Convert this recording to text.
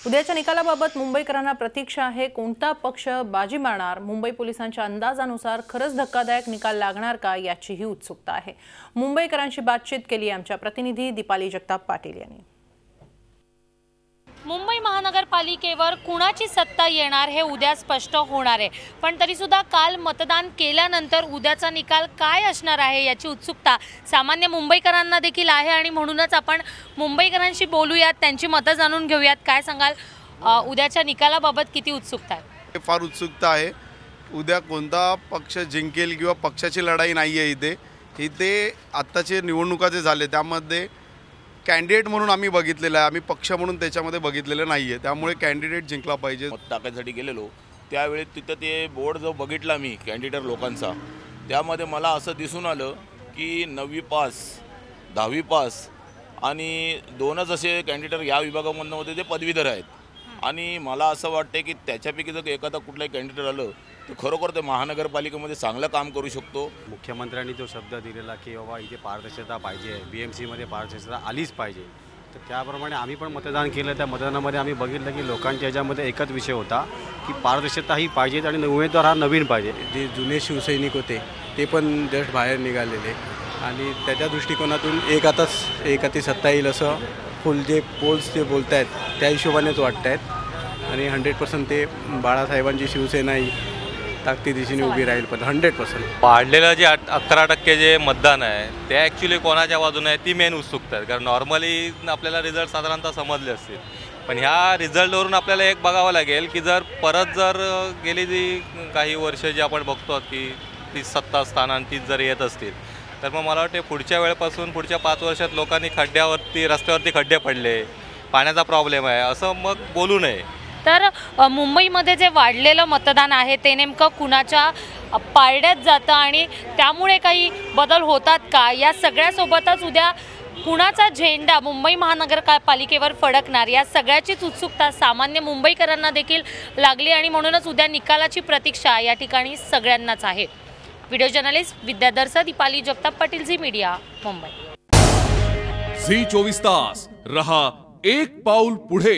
उद्याच्या निकालाबाबत मुंबईकरांना प्रतीक्षा आहे। कोणता पक्ष बाजी मारणार? मुंबई पोलिसांच्या अंदाजानुसार खरंच धक्कादायक निकाल लागणार का याचीही उत्सुकता आहे। मुंबईकरांशी बातचीत केली आमच्या प्रतिनिधी दीपाली जगताप पाटील यांनी। मुंबई महानगरपालिकेवर कुणाची सत्ता येणार हे उद्या स्पष्ट होणार आहे, पण तरी सुद्धा काल मतदान केल्यानंतर उद्याचा निकाल काय असणार आहे याची उत्सुकता सामान्य मुंबईकरांना देखील आहे आणि म्हणूनच आपण मुंबईकरांशी बोलूयात, त्यांची मतं जाणून घेऊयात। काय सांगाल, उद्याच्या निकालाबाबत किती उत्सुकता आहे? फार उत्सुकता आहे। उद्या कोणता पक्ष जिंकेल किंवा पक्षाची लढाई नाही आहे। इथे आत्ताचे निवडणुका जे झाले त्यामध्ये कॅन्डिडेट म्हणून आम्ही बघितलेलं आहे, आम्ही पक्ष म्हणून त्याच्यामध्ये बघितलेलं नाही आहे। त्यामुळे कॅन्डिडेट जिंकला पाहिजे। मत टाकायसाठी गेलेलो त्यावेळी तिथं ते बोर्ड जो बघितला मी कॅन्डिडेट लोकांचा, त्यामध्ये मला असं दिसून आलं की 9वी पास 10वी पास आणि 2च असे कॅन्डिडेट या विभागामधून होते ते पदवीधर आहेत। आणि मला असं वाटतं की त्याच्यापैकी जर एखादा कुठलाही कॅन्डिडेट आलं तर खरोखर ते महानगरपालिकेमध्ये चांगलं काम करू शकतो। मुख्यमंत्र्यांनी जो शब्द दिलेला की बाबा इथे पारदर्शकता पाहिजे, BMCमध्ये पारदर्शकता आलीच पाहिजे, तर त्याप्रमाणे आम्ही पण मतदान केलं। त्या मतदानामध्ये आम्ही बघितलं की लोकांच्या ह्याच्यामध्ये एकच विषय होता की पारदर्शकता ही पाहिजे आणि उमेदवार हा नवीन पाहिजे। जे जुने शिवसैनिक होते ते पण जस्ट बाहेर निघालेले आणि त्याच्या दृष्टिकोनातून एक हाती सत्ता येईल असं फुल जे पोल्स जे बोलत आहेत त्या हिशोबानेच वाटत आहेत। आणि 100% ते बाळासाहेबांची शिवसेना ही ताकदीने उभी राहील। पण 100% वाढलेलं जे 11% जे मतदान आहे ते ॲक्च्युली कोणाच्या बाजूने आहे ती मेन उत्सुकता आहे। कारण नॉर्मली आपल्याला रिझल्ट साधारणतः समजले असतील, पण ह्या रिझल्टवरून आपल्याला एक बघावं लागेल की जर गेली जी काही वर्ष जे आपण बघतो की ती सत्ता स्थानांतीत जर येत असतील तर मग मला वाटते पुढच्या वेळेपासून पुढच्या 5 वर्षात लोकांनी रस्त्यावरती खड्डे पडले, पाण्याचा प्रॉब्लेम आहे असं मग बोलू नये। तर मुंबईमध्ये जे वाढलेलं मतदान आहे ते नेमकं कुणाच्या पारड्यात जातं आणि त्यामुळे काही बदल होतात का, या सगळ्यासोबतच उद्या कुणाचा झेंडा मुंबई महानगरपालिकेवर फडकणार या सगळ्याचीच उत्सुकता सामान्य मुंबईकरांना देखील लागली आणि म्हणूनच उद्या निकालाची प्रतीक्षा या ठिकाणी सगळ्यांनाच आहे। Video journalist Vidyadhar Deepali Jagtap Patil, Zee media, Mumbai. Zee 24 तास रहा एक पाऊल पुढे।